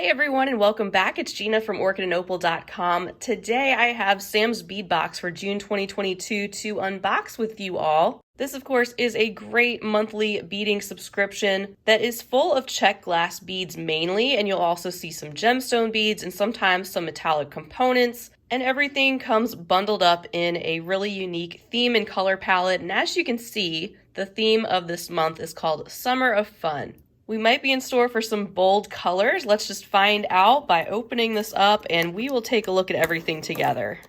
Hey everyone, and welcome back. It's Gina from orchidandopal.com. Today I have Sam's bead box for June 2022 to unbox with you all. This, of course, is a great monthly beading subscription that is full of Czech glass beads mainly, and you'll also see some gemstone beads and sometimes some metallic components. And everything comes bundled up in a really unique theme and color palette. And as you can see, the theme of this month is called Summer of Fun. We might be in store for some bold colors. Let's just find out by opening this up, and we will take a look at everything together.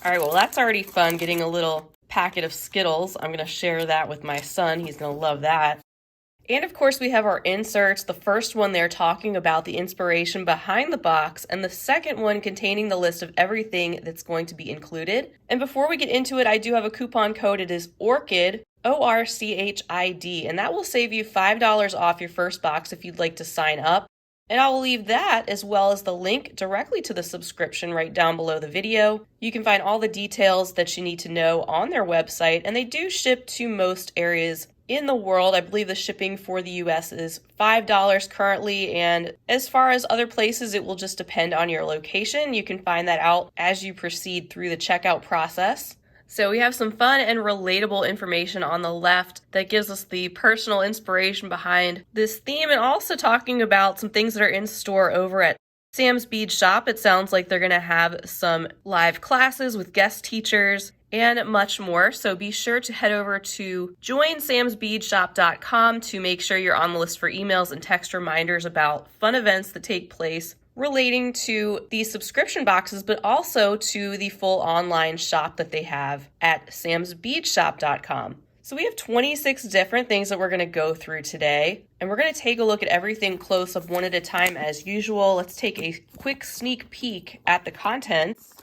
All right, well, that's already fun, getting a little packet of Skittles. I'm going to share that with my son. He's going to love that. And of course, we have our inserts. The first one there talking about the inspiration behind the box, and the second one containing the list of everything that's going to be included. And before we get into it, I do have a coupon code. It is ORCHID, ORCHID, and that will save you $5 off your first box if you'd like to sign up. And I will leave that as well as the link directly to the subscription right down below the video. You can find all the details that you need to know on their website, and they do ship to most areas in the world. I believe the shipping for the US is $5 currently, and as far as other places, it will just depend on your location. You can find that out as you proceed through the checkout process. So we have some fun and relatable information on the left that gives us the personal inspiration behind this theme, and also talking about some things that are in store over at Sam's Bead Shop. It sounds like they're going to have some live classes with guest teachers and much more. So be sure to head over to joinsamsbeadshop.com to make sure you're on the list for emails and text reminders about fun events that take place relating to these subscription boxes, but also to the full online shop that they have at samsbeadshop.com. So we have 26 different things that we're going to go through today, and we're going to take a look at everything close up one at a time as usual. Let's take a quick sneak peek at the contents.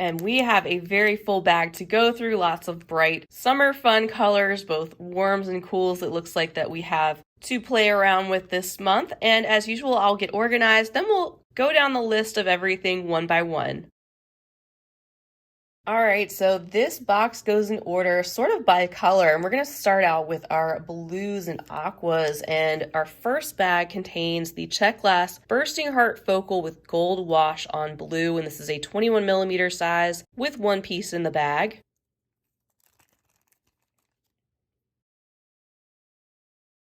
And we have a very full bag to go through, lots of bright summer fun colors, both warms and cools it looks like that we have to play around with this month. And as usual, I'll get organized, then we'll go down the list of everything one by one. All right, so this box goes in order sort of by color, and we're going to start out with our blues and aquas, and our first bag contains the Czech glass bursting heart focal with gold wash on blue, and this is a 21mm size with one piece in the bag.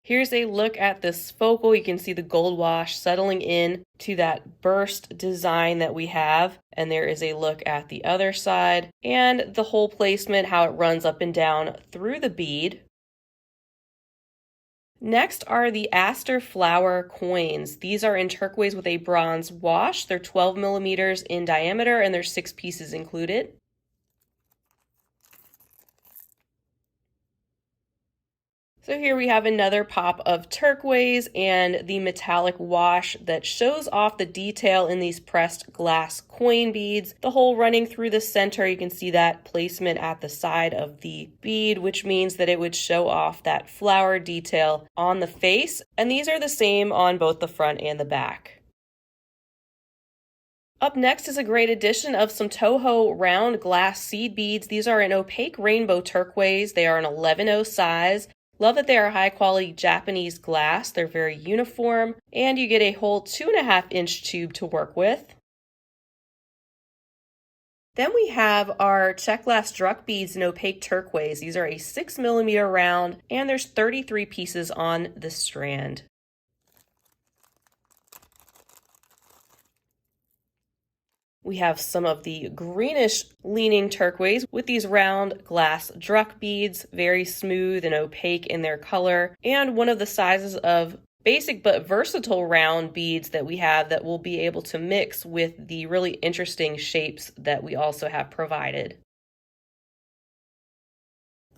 Here's a look at this focal. You can see the gold wash settling in to that burst design that we have. And there is a look at the other side and the whole placement, how it runs up and down through the bead. Next are the Aster flower coins. These are in turquoise with a bronze wash. They're 12mm in diameter, and there's 6 pieces included. So here we have another pop of turquoise and the metallic wash that shows off the detail in these pressed glass coin beads. The hole running through the center, you can see that placement at the side of the bead, which means that it would show off that flower detail on the face. And these are the same on both the front and the back. Up next is a great addition of some Toho round glass seed beads. These are an opaque rainbow turquoise. They are an 11/0 size. Love that they are high quality Japanese glass. They're very uniform, and you get a whole 2.5-inch tube to work with. Then we have our Czech Glassstruck beads in opaque turquoise. These are a 6mm round, and there's 33 pieces on the strand. We have some of the greenish leaning turquoise with these round glass druck beads, very smooth and opaque in their color, and one of the sizes of basic but versatile round beads that we have that will be able to mix with the really interesting shapes that we also have provided.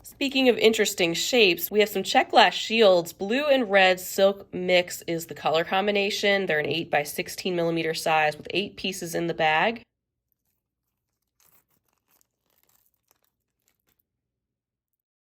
Speaking of interesting shapes, we have some Czech glass shields. Blue and red silk mix is the color combination. They're an 8x16mm size with 8 pieces in the bag.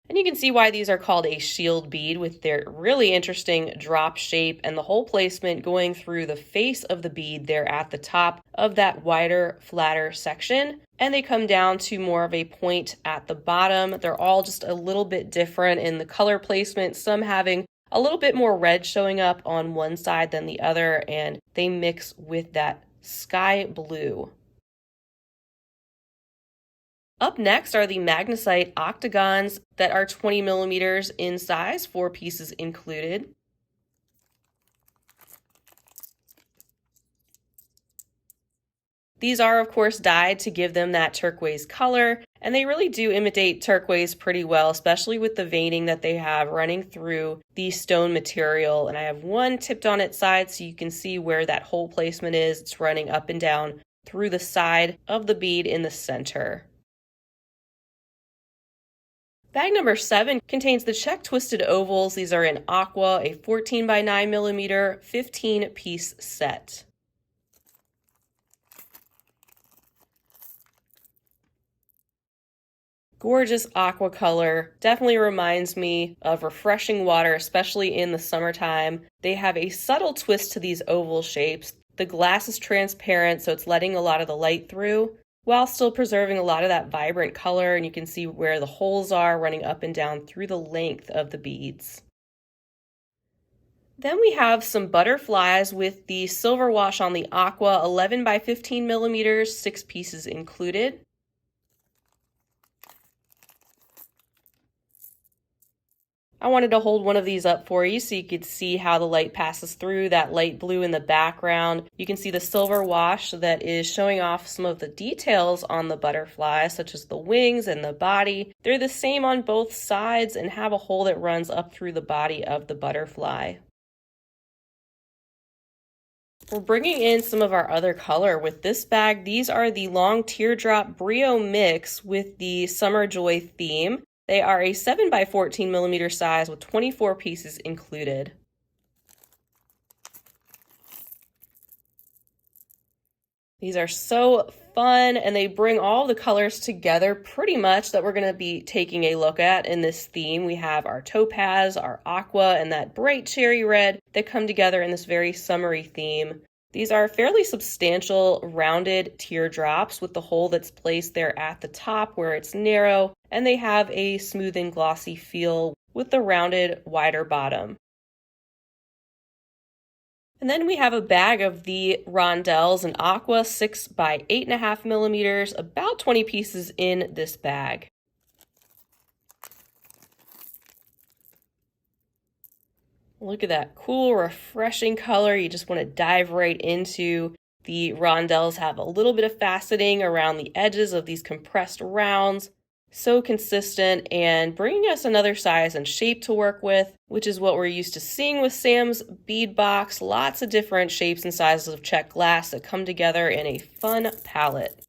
And you can see why these are called a shield bead with their really interesting drop shape and the hole placement going through the face of the bead there at the top of that wider, flatter section. And they come down to more of a point at the bottom. They're all just a little bit different in the color placement, some having a little bit more red showing up on one side than the other, and they mix with that sky blue. Up next are the Magnesite Octagons that are 20 millimeters in size, 4 pieces included. These are, of course, dyed to give them that turquoise color, and they really do imitate turquoise pretty well, especially with the veining that they have running through the stone material. And I have one tipped on its side so you can see where that hole placement is. It's running up and down through the side of the bead in the center. Bag number 7 contains the Czech twisted ovals. These are in Aqua, a 14 by 9 millimeter, 15-piece set. Gorgeous aqua color. Definitely reminds me of refreshing water, especially in the summertime. They have a subtle twist to these oval shapes. The glass is transparent, so it's letting a lot of the light through, while still preserving a lot of that vibrant color, and you can see where the holes are running up and down through the length of the beads. Then we have some butterflies with the silver wash on the Aqua, 11 by 15 millimeters, 6 pieces included. I wanted to hold one of these up for you so you could see how the light passes through that light blue in the background. You can see the silver wash that is showing off some of the details on the butterfly, such as the wings and the body. They're the same on both sides and have a hole that runs up through the body of the butterfly. We're bringing in some of our other color with this bag. These are the long teardrop Brio mix with the Summer Joy theme. They are a 7 by 14 millimeter size with 24 pieces included. These are so fun, and they bring all the colors together pretty much that we're going to be taking a look at in this theme. We have our topaz, our aqua, and that bright cherry red that come together in this very summery theme. These are fairly substantial rounded teardrops with the hole that's placed there at the top where it's narrow, and they have a smooth and glossy feel with the rounded, wider bottom. And then we have a bag of the rondelles in Aqua, 6 by 8.5 millimeters, about 20 pieces in this bag. Look at that cool, refreshing color. You just want to dive right into. The rondelles have a little bit of faceting around the edges of these compressed rounds. So consistent and bringing us another size and shape to work with, which is what we're used to seeing with Sam's bead box. Lots of different shapes and sizes of Czech glass that come together in a fun palette.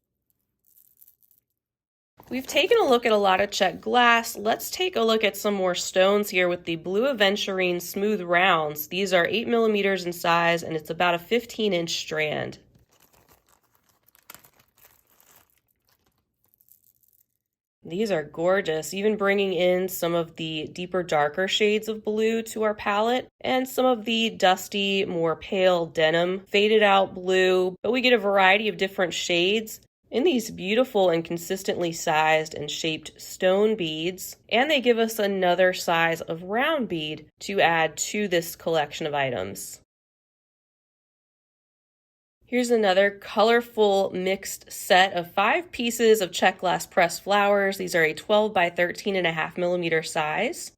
We've taken a look at a lot of Czech glass. Let's take a look at some more stones here with the blue Aventurine smooth rounds. These are 8 millimeters in size, and it's about a 15-inch strand. These are gorgeous, even bringing in some of the deeper, darker shades of blue to our palette and some of the dusty, more pale denim faded out blue, but we get a variety of different shades in these beautiful and consistently sized and shaped stone beads, and they give us another size of round bead to add to this collection of items. Here's another colorful mixed set of 5 pieces of Czech glass pressed flowers. These are a 12 by 13.5 millimeter size.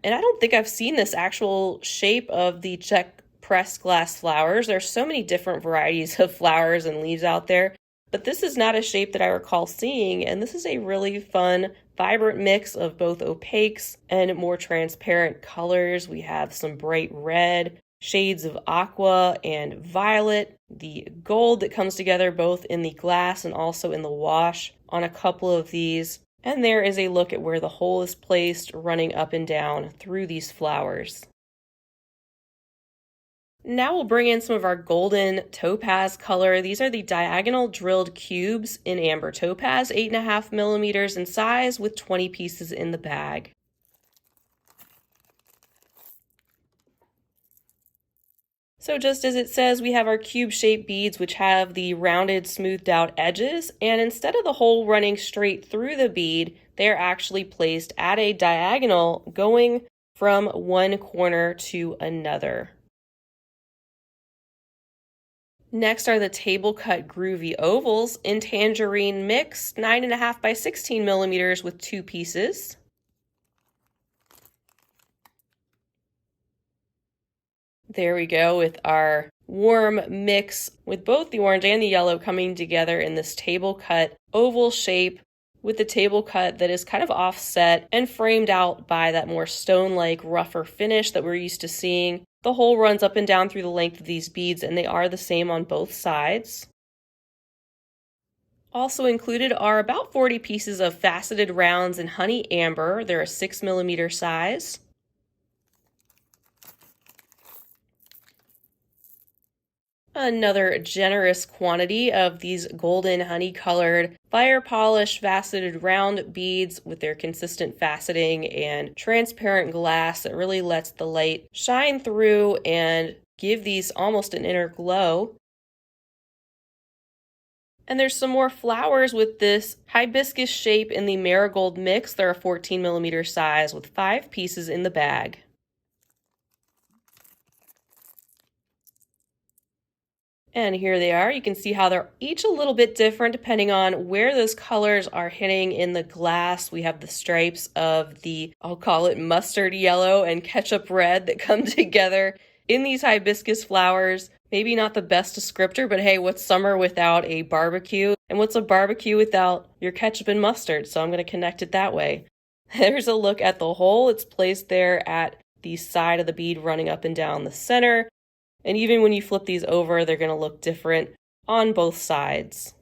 And I don't think I've seen this actual shape of the Czech pressed glass flowers. There's so many different varieties of flowers and leaves out there, but this is not a shape that I recall seeing, and this is a really fun, vibrant mix of both opaques and more transparent colors. We have some bright red, shades of aqua and violet, the gold that comes together both in the glass and also in the wash on a couple of these. And there is a look at where the hole is placed running up and down through these flowers. Now we'll bring in some of our golden topaz color. These are the diagonal drilled cubes in amber topaz, 8.5 millimeters in size with 20 pieces in the bag. So just as it says, we have our cube-shaped beads which have the rounded, smoothed out edges, and instead of the hole running straight through the bead, they're actually placed at a diagonal going from one corner to another. Next are the table cut groovy ovals in tangerine mix, 9.5 by 16 millimeters with 2 pieces. There we go with our warm mix with both the orange and the yellow coming together in this table cut oval shape with the table cut that is kind of offset and framed out by that more stone-like rougher finish that we're used to seeing. The hole runs up and down through the length of these beads, and they are the same on both sides. Also included are about 40 pieces of faceted rounds in honey amber. They're a 6 millimeter size. Another generous quantity of these golden honey-colored fire polish faceted round beads with their consistent faceting and transparent glass that really lets the light shine through and give these almost an inner glow. And there's some more flowers with this hibiscus shape in the marigold mix. They're a 14 millimeter size with 5 pieces in the bag. And here they are. You can see how they're each a little bit different depending on where those colors are hitting in the glass. We have the stripes of the, I'll call it mustard yellow and ketchup red that come together in these hibiscus flowers. Maybe not the best descriptor, but hey, what's summer without a barbecue? And what's a barbecue without your ketchup and mustard? So I'm going to connect it that way. There's a look at the hole. It's placed there at the side of the bead running up and down the center. And even when you flip these over, they're going to look different on both sides.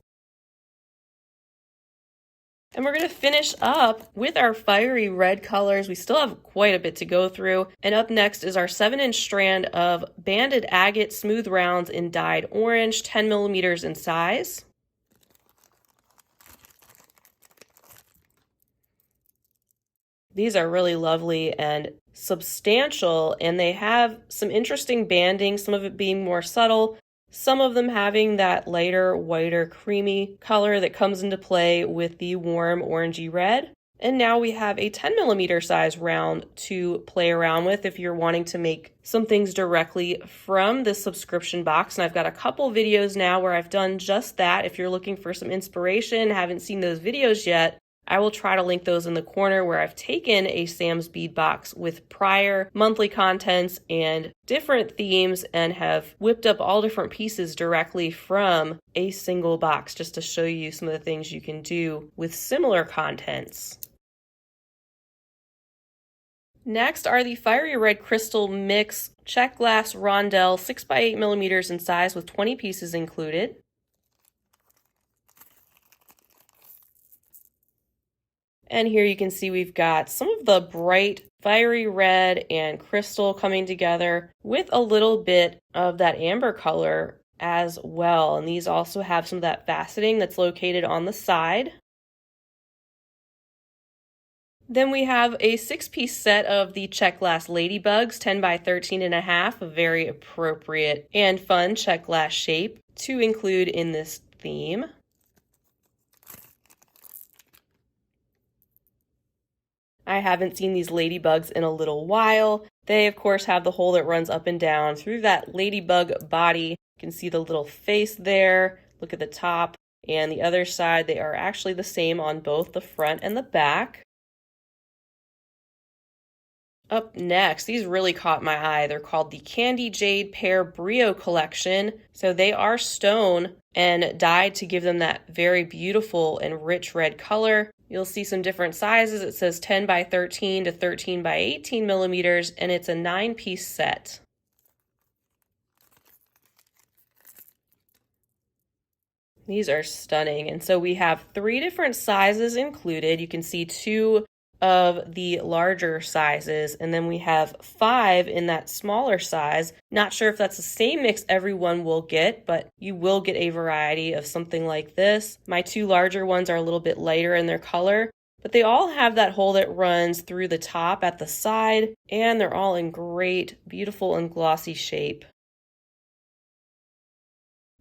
And we're going to finish up with our fiery red colors. We still have quite a bit to go through. And up next is our 7-inch strand of banded agate smooth rounds in dyed orange, 10 millimeters in size. These are really lovely and substantial, and they have some interesting banding, some of it being more subtle, some of them having that lighter, whiter, creamy color that comes into play with the warm orangey red. And now we have a 10 millimeter size round to play around with if you're wanting to make some things directly from this subscription box. And I've got a couple videos now where I've done just that. If you're looking for some inspiration, haven't seen those videos yet, I will try to link those in the corner where I've taken a Sam's Bead box with prior monthly contents and different themes and have whipped up all different pieces directly from a single box just to show you some of the things you can do with similar contents. Next are the Fiery Red Crystal Mix Czech Glass Rondelle 6 by 8 millimeters in size with 20 pieces included. And here you can see we've got some of the bright fiery red and crystal coming together with a little bit of that amber color as well. And these also have some of that faceting that's located on the side. Then we have a 6-piece set of the Czech Glass Ladybugs, 10 by 13.5, a very appropriate and fun Czech glass shape to include in this theme. I haven't seen these ladybugs in a little while. They, of course, have the hole that runs up and down through that ladybug body. You can see the little face there. Look at the top and the other side. They are actually the same on both the front and the back. Up next, these really caught my eye. They're called the Candy Jade Pear Brio collection. So they are stone and dyed to give them that very beautiful and rich red color. You'll see some different sizes. It says 10 by 13 to 13 by 18 millimeters, and it's a 9-piece set. These are stunning. And so we have 3 different sizes included. You can see 2 of the larger sizes, and then we have 5 in that smaller size. Not sure if that's the same mix everyone will get, but you will get a variety of something like this. My 2 larger ones are a little bit lighter in their color, but they all have that hole that runs through the top at the side, and they're all in great, beautiful, and glossy shape.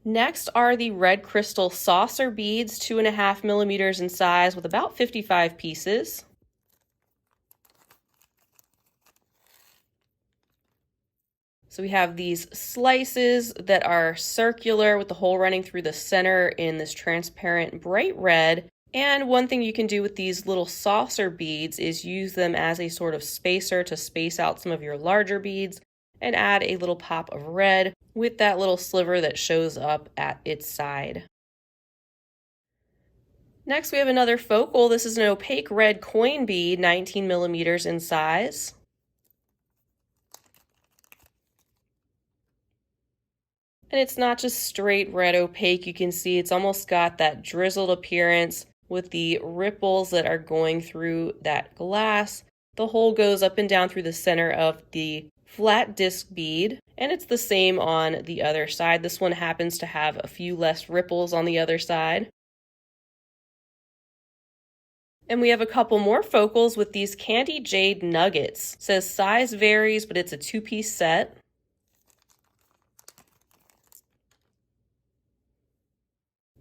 Next are the red crystal saucer beads, 2.5 millimeters in size with about 55 pieces. So we have these slices that are circular with the hole running through the center in this transparent bright red. And one thing you can do with these little saucer beads is use them as a sort of spacer to space out some of your larger beads and add a little pop of red with that little sliver that shows up at its side. Next we have another focal. This is an opaque red coin bead, 19 millimeters in size. And it's not just straight red opaque. You can see it's almost got that drizzled appearance with the ripples that are going through that glass. The hole goes up and down through the center of the flat disc bead, and it's the same on the other side. This one happens to have a few less ripples on the other side. And we have a couple more focals with these candy jade nuggets. It says size varies, but it's a 2-piece set.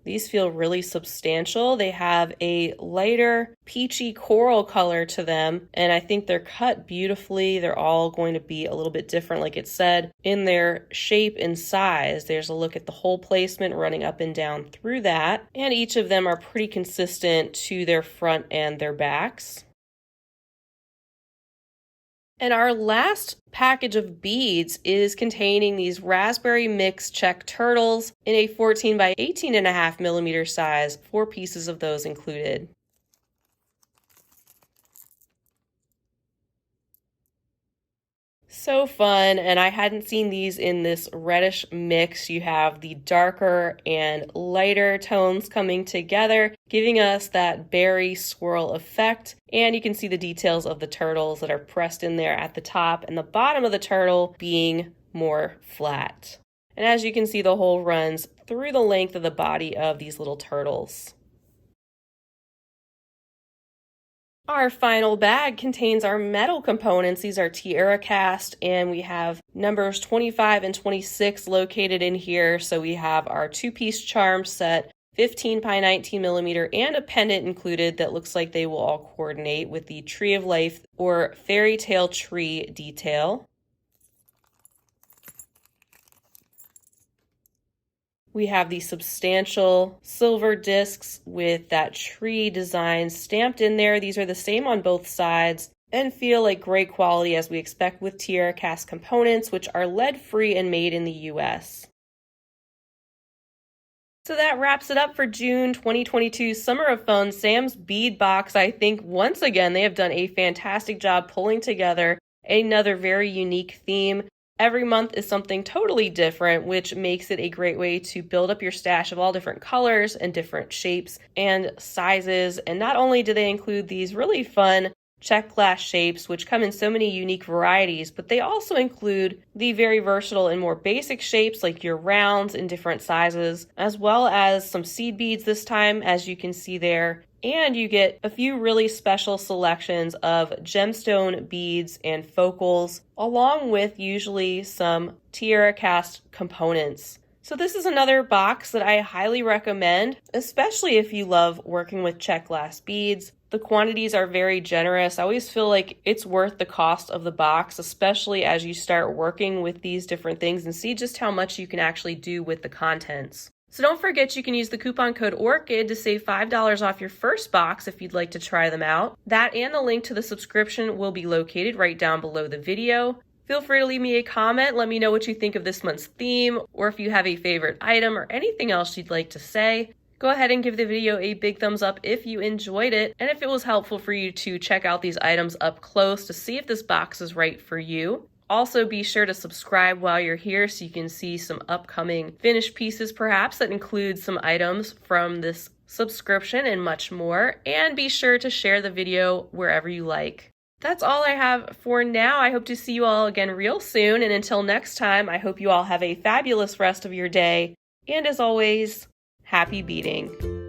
These feel really substantial. They have a lighter peachy coral color to them, and I think they're cut beautifully. They're all going to be a little bit different, like it said, in their shape and size. There's a look at the hole placement running up and down through that, and each of them are pretty consistent to their front and their backs. And our last package of beads is containing these raspberry mix Czech turtles in a 14 by 18.5 millimeter size, 4 pieces of those included. So fun, and I hadn't seen these in this reddish mix. You have the darker and lighter tones coming together, giving us that berry swirl effect. And you can see the details of the turtles that are pressed in there at the top, and the bottom of the turtle being more flat. And as you can see, the hole runs through the length of the body of these little turtles. Our final bag contains our metal components. These are Tierracast, and we have numbers 25 and 26 located in here. So we have our 2-piece charm set, 15 by 19 millimeter, and a pendant included that looks like they will all coordinate with the Tree of Life or Fairy Tale Tree detail. We have these substantial silver discs with that tree design stamped in there. These are the same on both sides and feel like great quality as we expect with Tierracast components, which are lead-free and made in the US. So that wraps it up for June 2022 Summer of Fun Sam's Bead Box. I think once again they have done a fantastic job pulling together another very unique theme. Every month is something totally different, which makes it a great way to build up your stash of all different colors and different shapes and sizes. And not only do they include these really fun Czech glass shapes, which come in so many unique varieties, but they also include the very versatile and more basic shapes like your rounds in different sizes, as well as some seed beads this time, as you can see there. And you get a few really special selections of gemstone beads and focals, along with usually some Tierracast components. So this is another box that I highly recommend, especially if you love working with Czech glass beads. The quantities are very generous. I always feel like it's worth the cost of the box, especially as you start working with these different things and see just how much you can actually do with the contents. So don't forget you can use the coupon code ORCHID to save $5 off your first box if you'd like to try them out. That and the link to the subscription will be located right down below the video. Feel free to leave me a comment. Let me know what you think of this month's theme, or if you have a favorite item or anything else you'd like to say. Go ahead and give the video a big thumbs up if you enjoyed it, and if it was helpful for you to check out these items up close to see if this box is right for you. Also, be sure to subscribe while you're here so you can see some upcoming finished pieces perhaps that include some items from this subscription, and much more. And be sure to share the video wherever you like. That's all I have for now. I hope to see you all again real soon. And until next time, I hope you all have a fabulous rest of your day. And as always, happy beading.